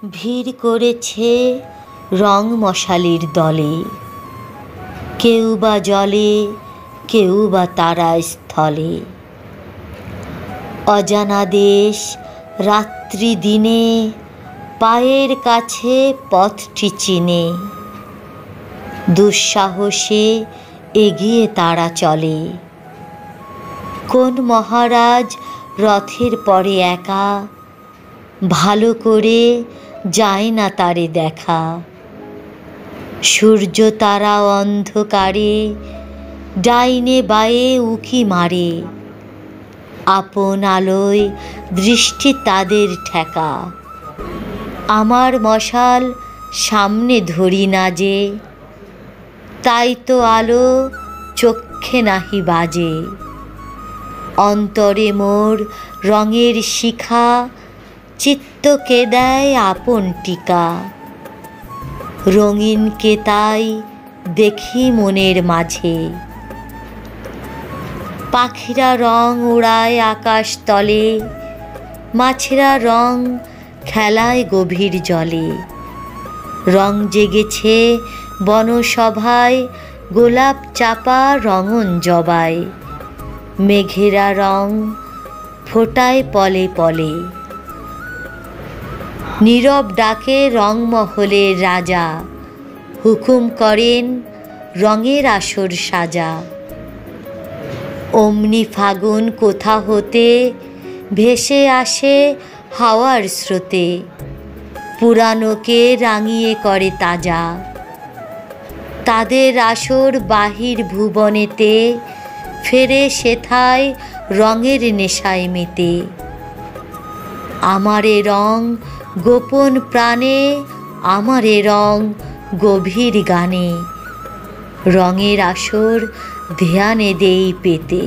ভিড় করেছে রং মশালির দলে, কেউ বা জলে কেউ বা তারা স্থলে। অজানা দেশ রাত্রি দিনে পায়ের কাছে পথটি চিনে, দুঃসাহসে এগিয়ে তারা চলে। কোন মহারাজ রথের পরে একা, ভালো করে যায় না তারে দেখা। সূর্য তারা অন্ধকারে ডাইনে বায়ে উঁকি মারে, আপন আলোয় দৃষ্টি তাদের ঠেকা। আমার মশাল সামনে ধরি না যে, তাই তো আলো চক্ষে নাহি বাজে। অন্তরে মোর রঙের শিখা, চিত্তকে দেয় আপন টিকা। রঙিনকে তাই দেখি মনের মাঝে, পাখিরা রং উড়ায় আকাশ তলে, মাছেরা রং খেলায় গভীর জলে। রং জেগেছে বনসভায়, গোলাপ চাপা রঙন জবায়। মেঘেরা রং ফোটায় পলে পলে, নীরব ডাকে রংমহলের রাজা। হুকুম করেন রঙের আসর সাজা। অমনি ফাগুন কোথা হতে ভেসে আসে হাওয়ার স্রোতে, পুরানোকে রাঙিয়ে করে তাজা। তাদের আসর বাহির ভুবনেতে, ফেরে সেথায় রঙের নেশায় মেতে। আমারে রং গোপন প্রাণে, আমারে রং গভীর গানে। রঙের আসর ধ্যানে দেই পেতে।